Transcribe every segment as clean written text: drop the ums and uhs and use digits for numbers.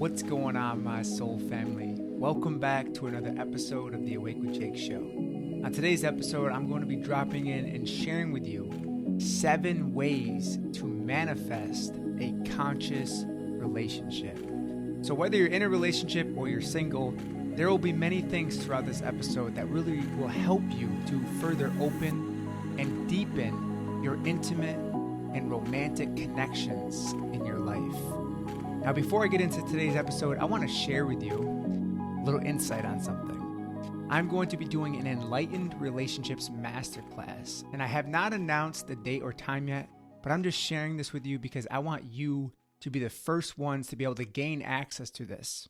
What's going on, my soul family? Welcome back to another episode of the Awake with Jake show. On today's episode, I'm going to be dropping in and sharing with you 7 ways to manifest a conscious relationship. So whether you're in a relationship or you're single, there will be many things throughout this episode that really will help you to further open and deepen your intimate and romantic connections in your life. Now, before I get into today's episode, I want to share with you a little insight on something. I'm going to be doing an Enlightened Relationships Masterclass, and I have not announced the date or time yet, but I'm just sharing this with you because I want you to be the first ones to be able to gain access to this.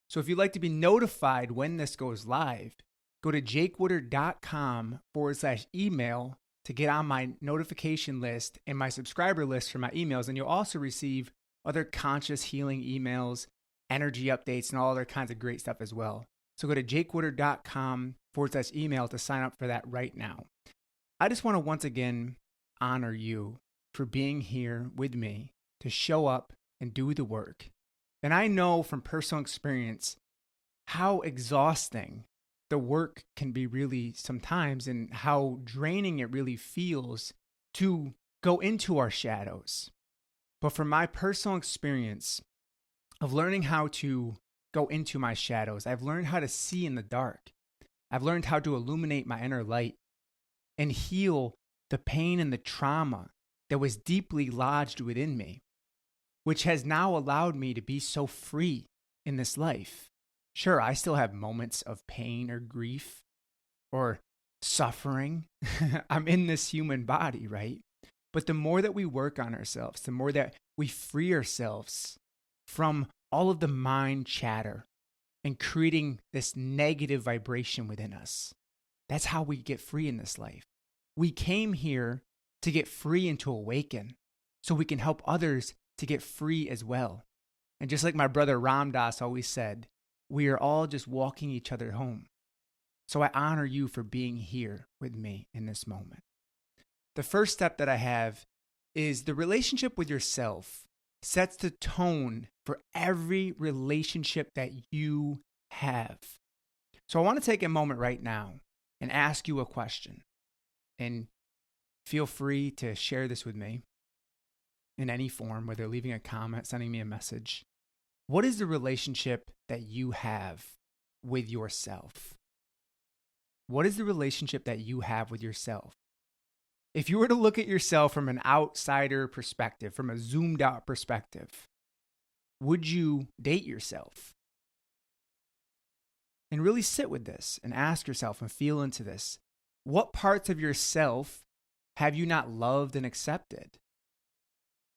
So if you'd like to be notified when this goes live, go to jakewooder.com/email to get on my notification list and my subscriber list for my emails, and you'll also receive other conscious healing emails, energy updates, and all other kinds of great stuff as well. So go to jakewooder.com/email to sign up for that right now. I just want to once again honor you for being here with me to show up and do the work. And I know from personal experience how exhausting the work can be really sometimes and how draining it really feels to go into our shadows. But from my personal experience of learning how to go into my shadows, I've learned how to see in the dark. I've learned how to illuminate my inner light and heal the pain and the trauma that was deeply lodged within me, which has now allowed me to be so free in this life. Sure, I still have moments of pain or grief or suffering. I'm in this human body, right? But the more that we work on ourselves, the more that we free ourselves from all of the mind chatter and creating this negative vibration within us, that's how we get free in this life. We came here to get free and to awaken so we can help others to get free as well. And just like my brother Ram Dass always said, we are all just walking each other home. So I honor you for being here with me in this moment. The first step that I have is the relationship with yourself sets the tone for every relationship that you have. So I want to take a moment right now and ask you a question. And feel free to share this with me in any form, whether leaving a comment, sending me a message. What is the relationship that you have with yourself? What is the relationship that you have with yourself? If you were to look at yourself from an outsider perspective, from a zoomed out perspective, would you date yourself? And really sit with this and ask yourself and feel into this. What parts of yourself have you not loved and accepted?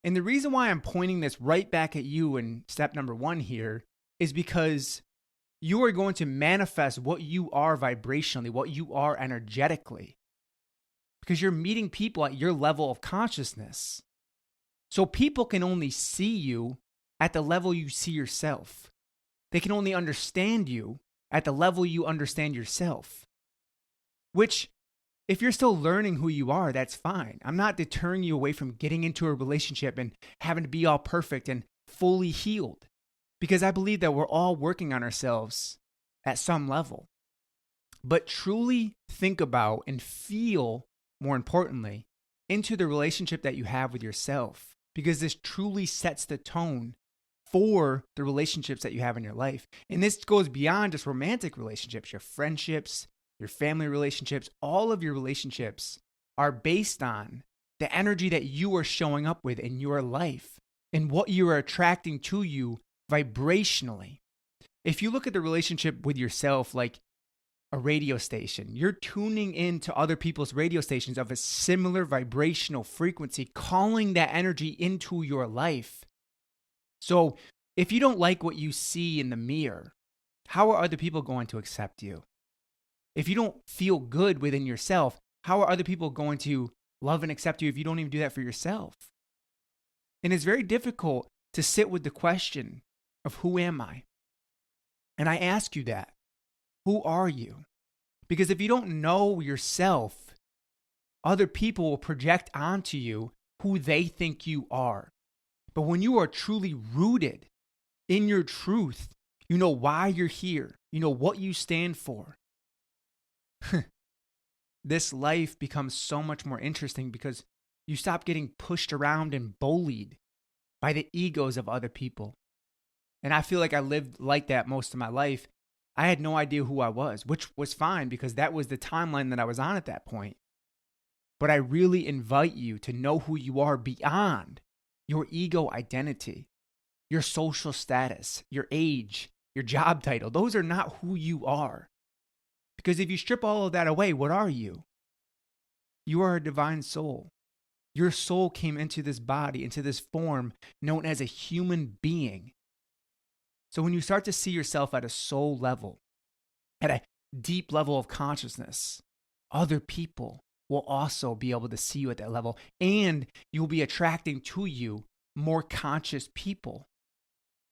And the reason why I'm pointing this right back at you in step number 1 here is because you are going to manifest what you are vibrationally, what you are energetically. Because you're meeting people at your level of consciousness. So people can only see you at the level you see yourself. They can only understand you at the level you understand yourself. Which, if you're still learning who you are, that's fine. I'm not deterring you away from getting into a relationship and having to be all perfect and fully healed. Because I believe that we're all working on ourselves at some level. But truly think about and feel, more importantly, into the relationship that you have with yourself, because this truly sets the tone for the relationships that you have in your life. And this goes beyond just romantic relationships, your friendships, your family relationships. All of your relationships are based on the energy that you are showing up with in your life and what you are attracting to you vibrationally. If you look at the relationship with yourself like a radio station, you're tuning into other people's radio stations of a similar vibrational frequency, calling that energy into your life. So if you don't like what you see in the mirror, how are other people going to accept you? If you don't feel good within yourself, how are other people going to love and accept you if you don't even do that for yourself? And it's very difficult to sit with the question of who am I? And I ask you that. Who are you? Because if you don't know yourself, other people will project onto you who they think you are. But when you are truly rooted in your truth. You know why you're here. You know what you stand for. This life becomes so much more interesting because you stop getting pushed around and bullied by the egos of other people. And I feel like I lived like that most of my life. I had no idea who I was, which was fine because that was the timeline that I was on at that point. But I really invite you to know who you are beyond your ego identity, your social status, your age, your job title. Those are not who you are. Because if you strip all of that away, what are you? You are a divine soul. Your soul came into this body, into this form known as a human being. So when you start to see yourself at a soul level, at a deep level of consciousness, other people will also be able to see you at that level, and you'll be attracting to you more conscious people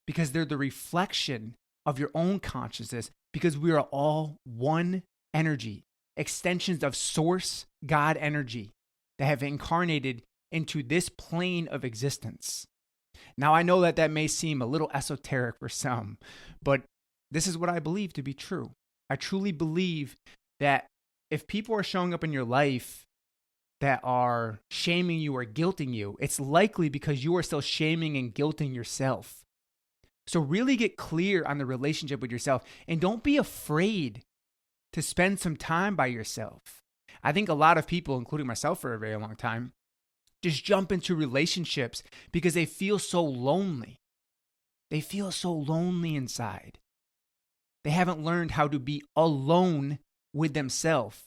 because they're the reflection of your own consciousness, because we are all one energy, extensions of source God energy that have incarnated into this plane of existence. Now, I know that may seem a little esoteric for some, but this is what I believe to be true. I truly believe that if people are showing up in your life that are shaming you or guilting you, it's likely because you are still shaming and guilting yourself. So really get clear on the relationship with yourself, and don't be afraid to spend some time by yourself. I think a lot of people, including myself for a very long time, just jump into relationships because they feel so lonely. They feel so lonely inside. They haven't learned how to be alone with themselves,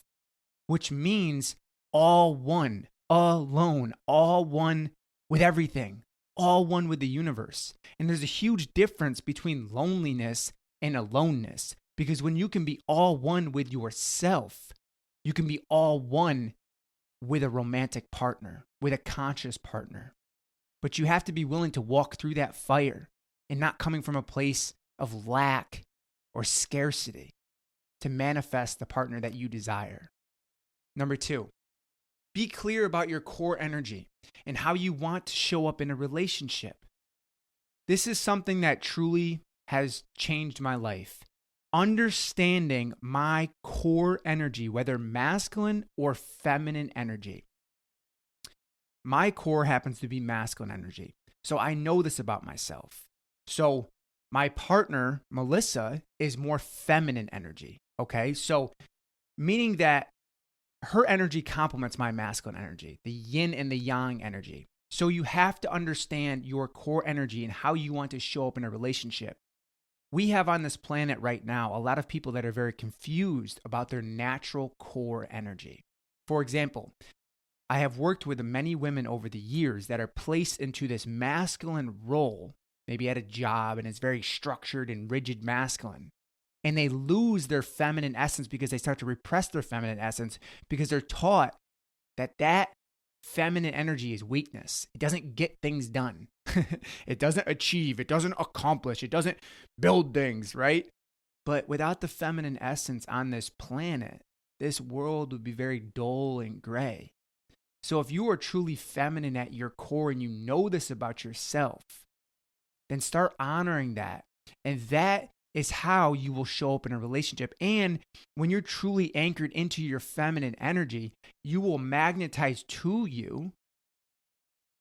which means all one, alone, all one with everything, all one with the universe. And there's a huge difference between loneliness and aloneness, because when you can be all one with yourself, you can be all one with a romantic partner, with a conscious partner. But you have to be willing to walk through that fire and not coming from a place of lack or scarcity to manifest the partner that you desire. Number 2, be clear about your core energy and how you want to show up in a relationship. This is something that truly has changed my life. Understanding my core energy, whether masculine or feminine energy. My core happens to be masculine energy. So I know this about myself. So my partner, Melissa, is more feminine energy. Okay. So meaning that her energy complements my masculine energy, the yin and the yang energy. So you have to understand your core energy and how you want to show up in a relationship. We have on this planet right now a lot of people that are very confused about their natural core energy. For example, I have worked with many women over the years that are placed into this masculine role, maybe at a job, and it's very structured and rigid masculine. And they lose their feminine essence because they start to repress their feminine essence because they're taught that feminine energy is weakness. It doesn't get things done. It doesn't achieve. It doesn't accomplish. It doesn't build things, right? But without the feminine essence on this planet, this world would be very dull and gray. So if you are truly feminine at your core and you know this about yourself, then start honoring that. And that is how you will show up in a relationship. And when you're truly anchored into your feminine energy, you will magnetize to you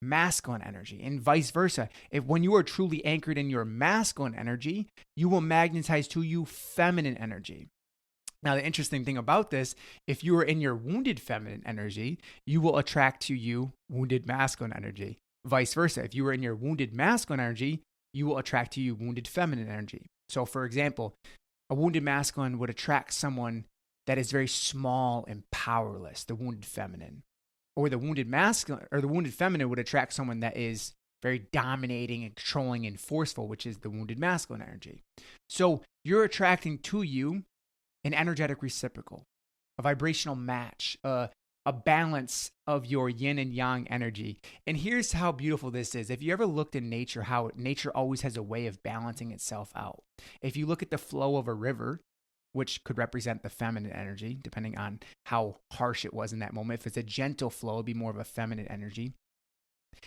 masculine energy, and vice versa. If when you are truly anchored in your masculine energy, you will magnetize to you feminine energy. Now, the interesting thing about this, if you are in your wounded feminine energy, you will attract to you wounded masculine energy. Vice versa. If you are in your wounded masculine energy, you will attract to you wounded feminine energy. So, for example, a wounded masculine would attract someone that is very small and powerless, the wounded feminine. Or the wounded masculine or the wounded feminine would attract someone that is very dominating and controlling and forceful, which is the wounded masculine energy. So you're attracting to you an energetic reciprocal, a vibrational match, a balance of your yin and yang energy. And here's how beautiful this is. If you ever looked in nature, how nature always has a way of balancing itself out. If you look at the flow of a river, which could represent the feminine energy, depending on how harsh it was in that moment. If it's a gentle flow, it'd be more of a feminine energy.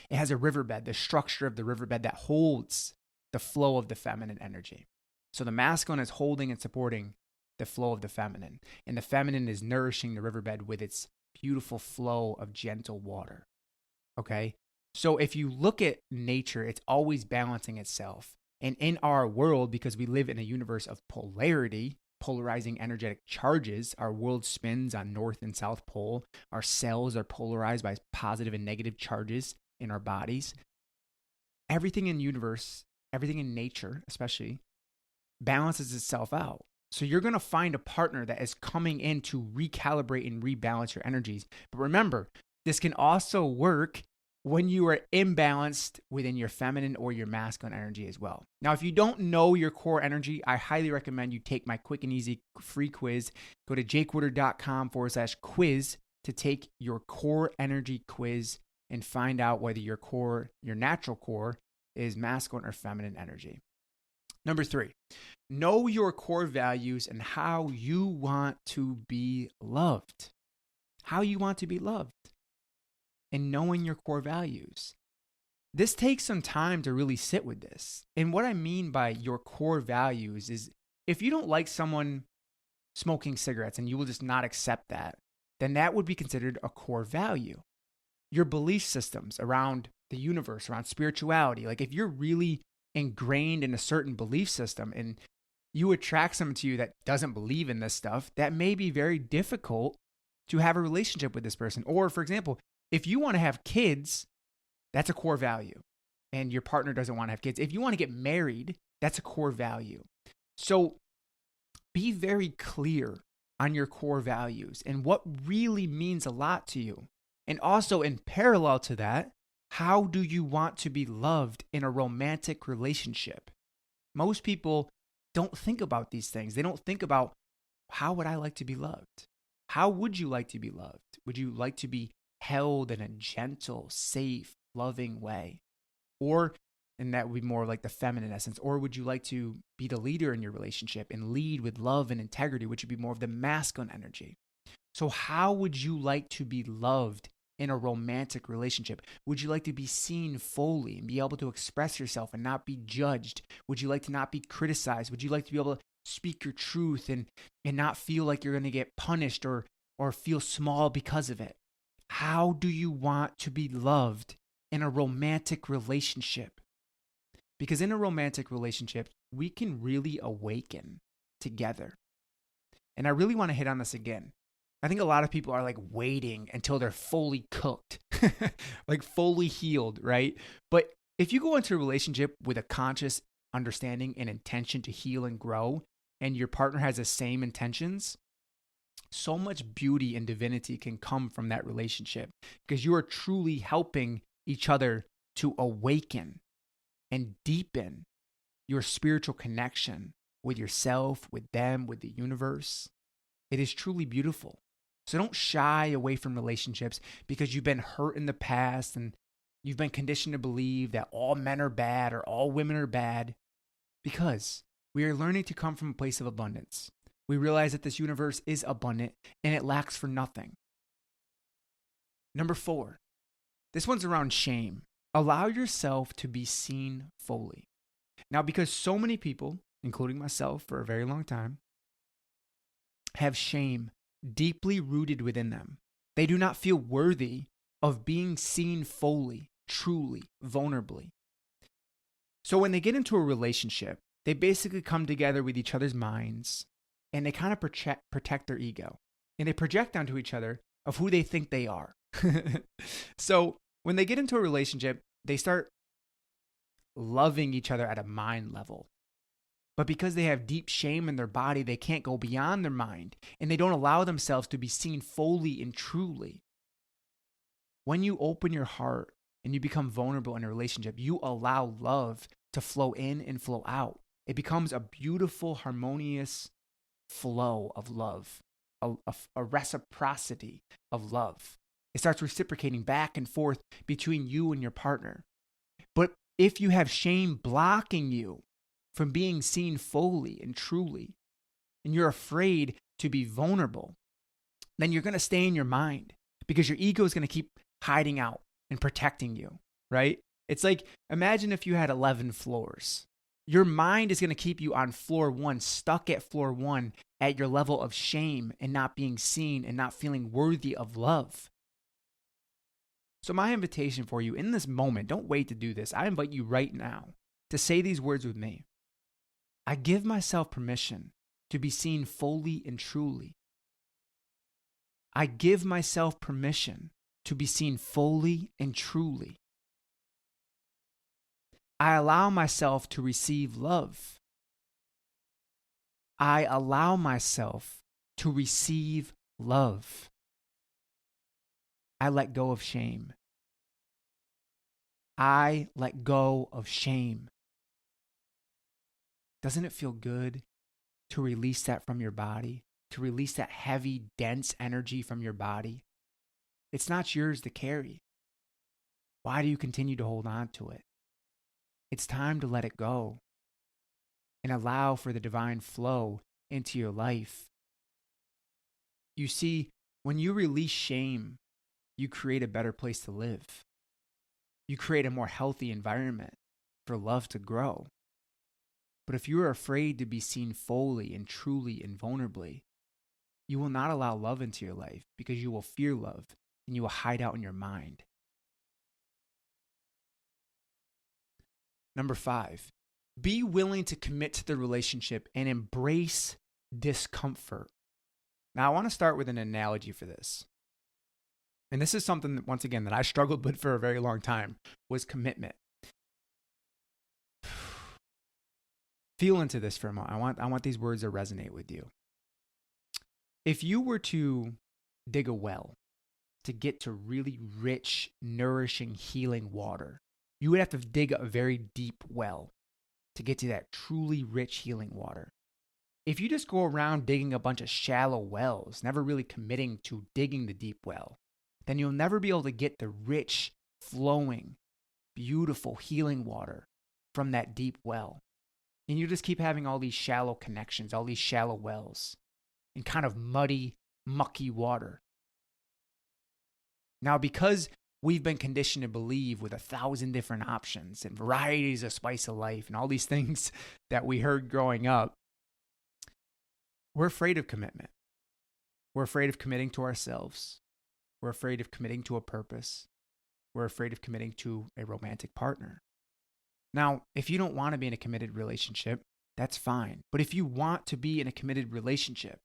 It has a riverbed, the structure of the riverbed that holds the the flow of the feminine energy. So the masculine is holding and supporting the flow of the feminine, and the feminine is nourishing the riverbed with its beautiful flow of gentle water. Okay? So if you look at nature, it's always balancing itself. And in our world, because we live in a universe of polarity, polarizing energetic charges, our world spins on north and south pole. Our cells are polarized by positive and negative charges in our bodies. Everything in universe, everything in nature especially, balances itself out. So you're going to find a partner that is coming in to recalibrate and rebalance your energies. But remember, this can also work when you are imbalanced within your feminine or your masculine energy as well. Now, if you don't know your core energy, I highly recommend you take my quick and easy free quiz. Go to jakewoodard.com/quiz to take your core energy quiz and find out whether your core, your natural core, is masculine or feminine energy. Number 3, know your core values and how you want to be loved. How you want to be loved. And knowing your core values. This takes some time to really sit with this. And what I mean by your core values is if you don't like someone smoking cigarettes and you will just not accept that, then that would be considered a core value. Your belief systems around the universe, around spirituality, like if you're really ingrained in a certain belief system and you attract someone to you that doesn't believe in this stuff, that may be very difficult to have a relationship with this person. Or for example, if you want to have kids, that's a core value, and your partner doesn't want to have kids. If you want to get married, that's a core value. So be very clear on your core values and what really means a lot to you. And also in parallel to that, how do you want to be loved in a romantic relationship? Most people don't think about these things. They don't think about, how would I like to be loved? How would you like to be loved? Would you like to be held in a gentle, safe, loving way? Or, and that would be more like the feminine essence, or would you like to be the leader in your relationship and lead with love and integrity, which would be more of the masculine energy? So how would you like to be loved in a romantic relationship? Would you like to be seen fully and be able to express yourself and not be judged? Would you like to not be criticized? Would you like to be able to speak your truth and not feel like you're going to get punished or feel small because of it? How do you want to be loved in a romantic relationship? Because in a romantic relationship, we can really awaken together. And I really want to hit on this again. I think a lot of people are like waiting until they're fully cooked, like fully healed, right? But if you go into a relationship with a conscious understanding and intention to heal and grow, and your partner has the same intentions, so much beauty and divinity can come from that relationship because you are truly helping each other to awaken and deepen your spiritual connection with yourself, with them, with the universe. It is truly beautiful. So don't shy away from relationships because you've been hurt in the past and you've been conditioned to believe that all men are bad or all women are bad, because we are learning to come from a place of abundance. We realize that this universe is abundant and it lacks for nothing. Number 4, this one's around shame. Allow yourself to be seen fully. Now, because so many people, including myself for a very long time, have shame deeply rooted within them. They do not feel worthy of being seen fully, truly, vulnerably. So when they get into a relationship, they basically come together with each other's minds and they kind of protect their ego. And they project onto each other of who they think they are. So when they get into a relationship, they start loving each other at a mind level. But because they have deep shame in their body, they can't go beyond their mind. And they don't allow themselves to be seen fully and truly. When you open your heart and you become vulnerable in a relationship, you allow love to flow in and flow out. It becomes a beautiful, harmonious flow of love, a reciprocity of love. It starts reciprocating back and forth between you and your partner. But if you have shame blocking you from being seen fully and truly, and you're afraid to be vulnerable, then you're going to stay in your mind because your ego is going to keep hiding out and protecting you, right? It's like, imagine if you had 11 floors Your mind is going to keep you on floor one, stuck at floor one, at your level of shame and not being seen and not feeling worthy of love. So my invitation for you in this moment, don't wait to do this. I invite you right now to say these words with me. I give myself permission to be seen fully and truly. I give myself permission to be seen fully and truly. I allow myself to receive love. I allow myself to receive love. I let go of shame. I let go of shame. Doesn't it feel good to release that from your body? To release that heavy, dense energy from your body? It's not yours to carry. Why do you continue to hold on to it? It's time to let it go and allow for the divine flow into your life. You see, when you release shame, you create a better place to live. You create a more healthy environment for love to grow. But if you are afraid to be seen fully and truly and vulnerably, you will not allow love into your life because you will fear love and you will hide out in your mind. Number 5, be willing to commit to the relationship and embrace discomfort. Now, I want to start with an analogy for this. And this is something that, once again, that I struggled with for a very long time, was commitment. Feel into this for a moment. I want these words to resonate with you. If you were to dig a well to get to really rich, nourishing, healing water, you would have to dig a very deep well to get to that truly rich, healing water. If you just go around digging a bunch of shallow wells, never really committing to digging the deep well, then you'll never be able to get the rich, flowing, beautiful, healing water from that deep well. And you just keep having all these shallow connections, all these shallow wells, and kind of muddy, mucky water. Now, because we've been conditioned to believe with 1,000 different options and varieties of spice of life and all these things that we heard growing up, we're afraid of commitment. We're afraid of committing to ourselves. We're afraid of committing to a purpose. We're afraid of committing to a romantic partner. Now, if you don't want to be in a committed relationship, that's fine. But if you want to be in a committed relationship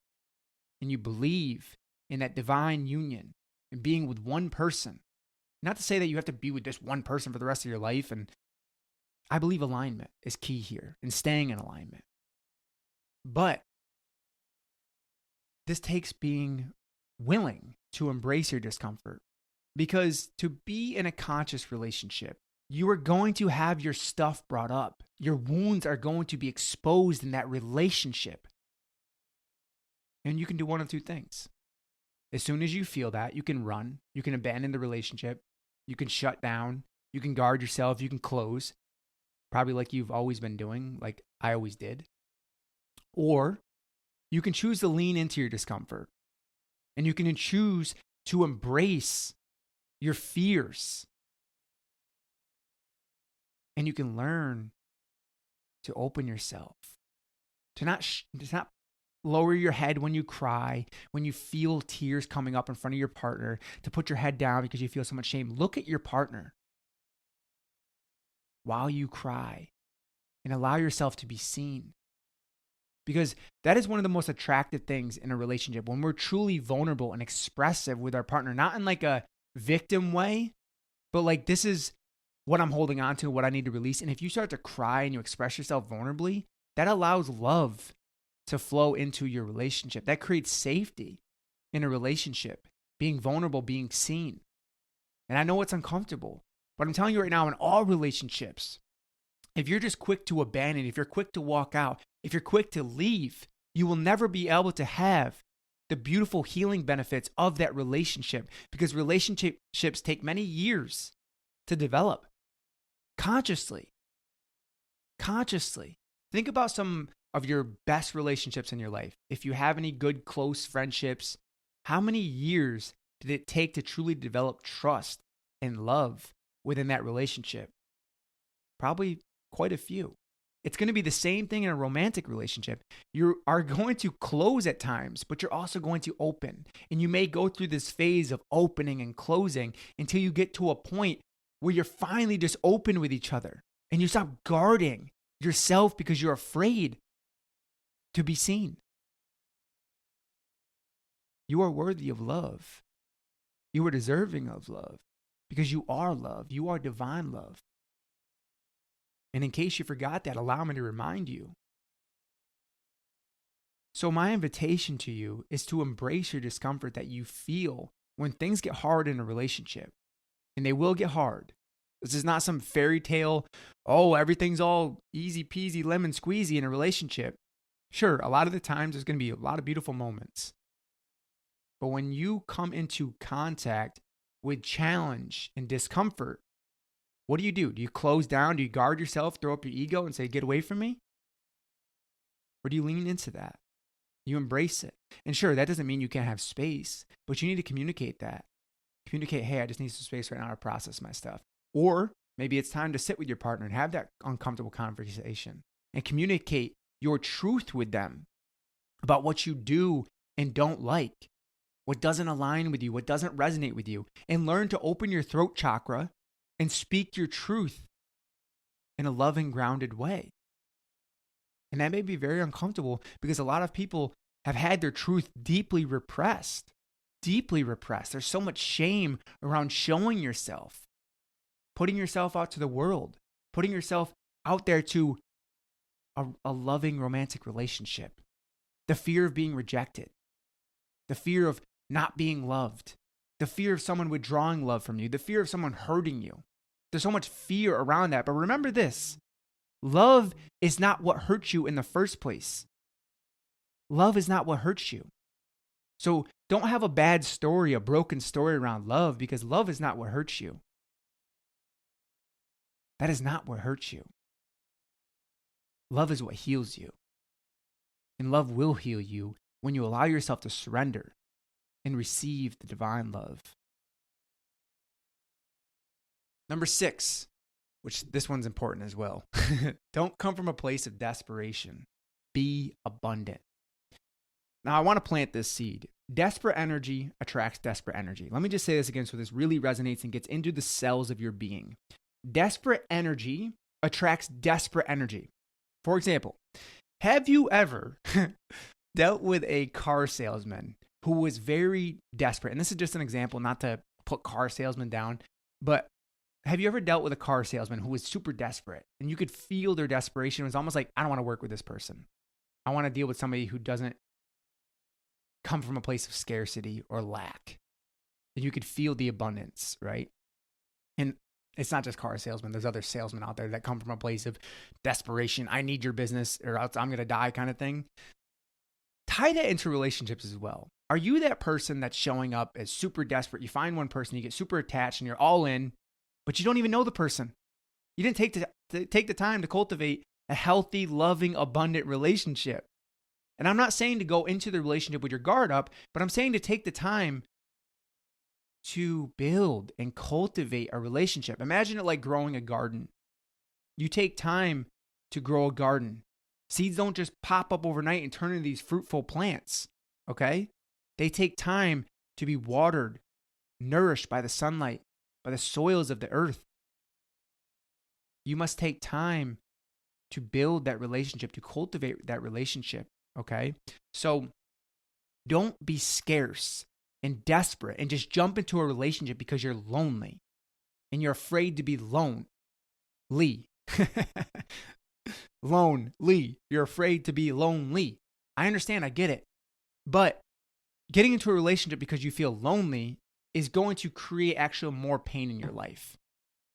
and you believe in that divine union and being with one person, not to say that you have to be with this one person for the rest of your life, and I believe alignment is key here and staying in alignment. But this takes being willing to embrace your discomfort, because to be in a conscious relationship, you are going to have your stuff brought up. Your wounds are going to be exposed in that relationship. And you can do one of two things. As soon as you feel that, you can run, you can abandon the relationship, you can shut down, you can guard yourself, you can close, probably like you've always been doing, like I always did. Or you can choose to lean into your discomfort, and you can choose to embrace your fears. And you can learn to open yourself, to not lower your head when you cry, when you feel tears coming up in front of your partner, to put your head down because you feel so much shame. Look at your partner while you cry and allow yourself to be seen. Because that is one of the most attractive things in a relationship, when we're truly vulnerable and expressive with our partner, not in like a victim way, but like, this is what I'm holding on to, what I need to release. And if you start to cry and you express yourself vulnerably, that allows love to flow into your relationship. That creates safety in a relationship, being vulnerable, being seen. And I know it's uncomfortable, but I'm telling you right now, in all relationships, if you're just quick to abandon, if you're quick to walk out, if you're quick to leave, you will never be able to have the beautiful healing benefits of that relationship, because relationships take many years to develop. Consciously. Think about some of your best relationships in your life. If you have any good, close friendships, how many years did it take to truly develop trust and love within that relationship? Probably quite a few. It's going to be the same thing in a romantic relationship. You are going to close at times, but you're also going to open. And you may go through this phase of opening and closing until you get to a point where you're finally just open with each other and you stop guarding yourself because you're afraid to be seen. You are worthy of love. You are deserving of love because you are love. You are divine love. And in case you forgot that, allow me to remind you. So my invitation to you is to embrace your discomfort that you feel when things get hard in a relationship. And they will get hard. This is not some fairy tale, oh, everything's all easy peasy lemon squeezy in a relationship. Sure, a lot of the times there's going to be a lot of beautiful moments. But when you come into contact with challenge and discomfort, what do? Do you close down? Do you guard yourself, throw up your ego and say, get away from me? Or do you lean into that? You embrace it. And sure, that doesn't mean you can't have space, but you need to communicate that. Communicate, hey, I just need some space right now to process my stuff. Or maybe it's time to sit with your partner and have that uncomfortable conversation and communicate your truth with them about what you do and don't like, what doesn't align with you, what doesn't resonate with you, and learn to open your throat chakra and speak your truth in a loving, grounded way. And that may be very uncomfortable because a lot of people have had their truth deeply repressed. Deeply repressed. There's so much shame around showing yourself, putting yourself out to the world, putting yourself out there to a loving romantic relationship. The fear of being rejected, the fear of not being loved, the fear of someone withdrawing love from you, the fear of someone hurting you. There's so much fear around that. But remember this, love is not what hurts you in the first place. Love is not what hurts you. So don't have a bad story, a broken story around love, because love is not what hurts you. That is not what hurts you. Love is what heals you. And love will heal you when you allow yourself to surrender and receive the divine love. Number 6, which this one's important as well. Don't come from a place of desperation. Be abundant. Now, I want to plant this seed. Desperate energy attracts desperate energy. Let me just say this again so this really resonates and gets into the cells of your being. Desperate energy attracts desperate energy. For example, have you ever dealt with a car salesman who was very desperate? And this is just an example, not to put car salesmen down, but have you ever dealt with a car salesman who was super desperate and you could feel their desperation? It was almost like, I don't want to work with this person. I want to deal with somebody who doesn't come from a place of scarcity or lack. And you could feel the abundance, right? And it's not just car salesmen. There's other salesmen out there that come from a place of desperation. I need your business or else I'm going to die kind of thing. Tie that into relationships as well. Are you that person that's showing up as super desperate? You find one person, you get super attached and you're all in, but you don't even know the person. You didn't take the time to cultivate a healthy, loving, abundant relationship. And I'm not saying to go into the relationship with your guard up, but I'm saying to take the time to build and cultivate a relationship. Imagine it like growing a garden. You take time to grow a garden. Seeds don't just pop up overnight and turn into these fruitful plants, okay? They take time to be watered, nourished by the sunlight, by the soils of the earth. You must take time to build that relationship, to cultivate that relationship, okay? So don't be scarce and desperate and just jump into a relationship because you're lonely and you're afraid to be lonely. Lonely. You're afraid to be lonely. I understand. I get it. But getting into a relationship because you feel lonely is going to create actually more pain in your life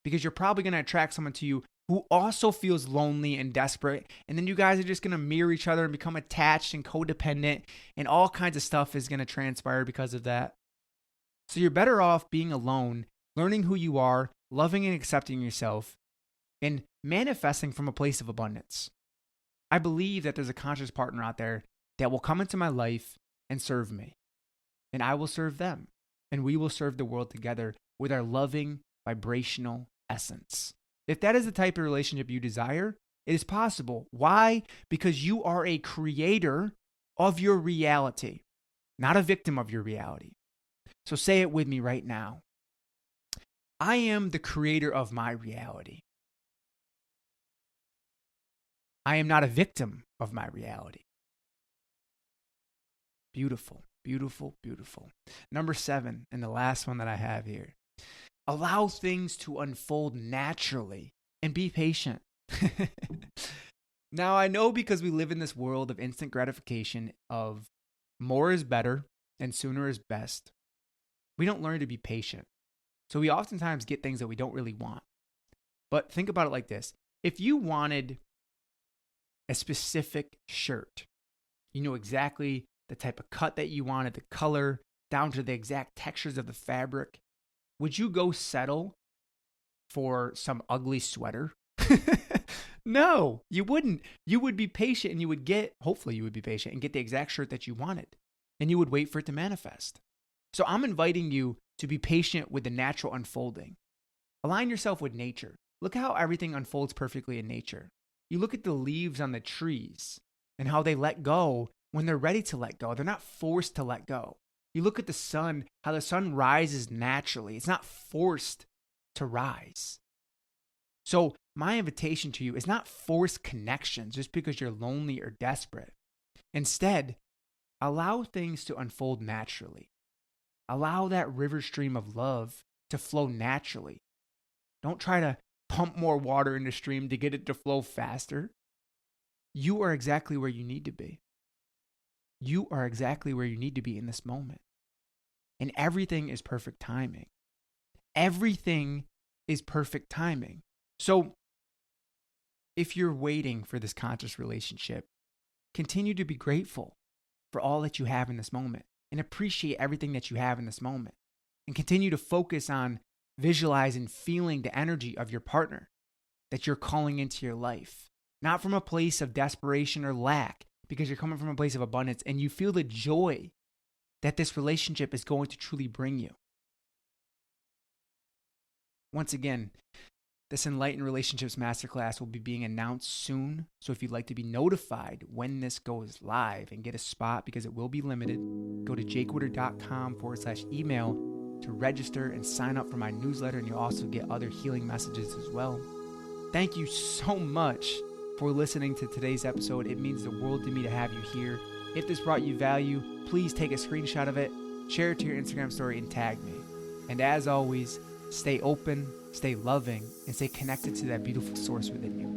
because you're probably going to attract someone to you who also feels lonely and desperate. And then you guys are just going to mirror each other and become attached and codependent, and all kinds of stuff is going to transpire because of that. So you're better off being alone, learning who you are, loving and accepting yourself, and manifesting from a place of abundance. I believe that there's a conscious partner out there that will come into my life and serve me, and I will serve them, and we will serve the world together with our loving, vibrational essence. If that is the type of relationship you desire, It is possible. Why? Because you are a creator of your reality, not a victim of your reality. So say it with me right now. I am the creator of my reality. I am not a victim of my reality. Beautiful, beautiful, beautiful. Number 7, and the last one that I have here. Allow things to unfold naturally and be patient. Now, I know because we live in this world of instant gratification, of more is better and sooner is best, we don't learn to be patient. So we oftentimes get things that we don't really want. But think about it like this. If you wanted a specific shirt, you know exactly the type of cut that you wanted, the color, down to the exact textures of the fabric, would you go settle for some ugly sweater? No, you wouldn't. You would be patient and you would get, hopefully you would be patient and get the exact shirt that you wanted. And you would wait for it to manifest. So I'm inviting you to be patient with the natural unfolding. Align yourself with nature. Look how everything unfolds perfectly in nature. You look at the leaves on the trees and how they let go when they're ready to let go. They're not forced to let go. You look at the sun, how the sun rises naturally. It's not forced to rise. So my invitation to you is not force connections just because you're lonely or desperate. Instead, allow things to unfold naturally. Allow that river stream of love to flow naturally. Don't try to pump more water in the stream to get it to flow faster. You are exactly where you need to be. You are exactly where you need to be in this moment. And everything is perfect timing. Everything is perfect timing. So if you're waiting for this conscious relationship, continue to be grateful for all that you have in this moment and appreciate everything that you have in this moment. And continue to focus on visualizing, feeling the energy of your partner that you're calling into your life. Not from a place of desperation or lack, because you're coming from a place of abundance and you feel the joy that this relationship is going to truly bring you. Once again, this Enlightened Relationships Masterclass will be being announced soon. So if you'd like to be notified when this goes live and get a spot, because it will be limited, go to jakewitter.com/email to register and sign up for my newsletter. And you'll also get other healing messages as well. Thank you so much for listening to today's episode. It means the world to me to have you here. If this brought you value, please take a screenshot of it, share it to your Instagram story, and tag me. And as always, stay open, stay loving, and stay connected to that beautiful source within you.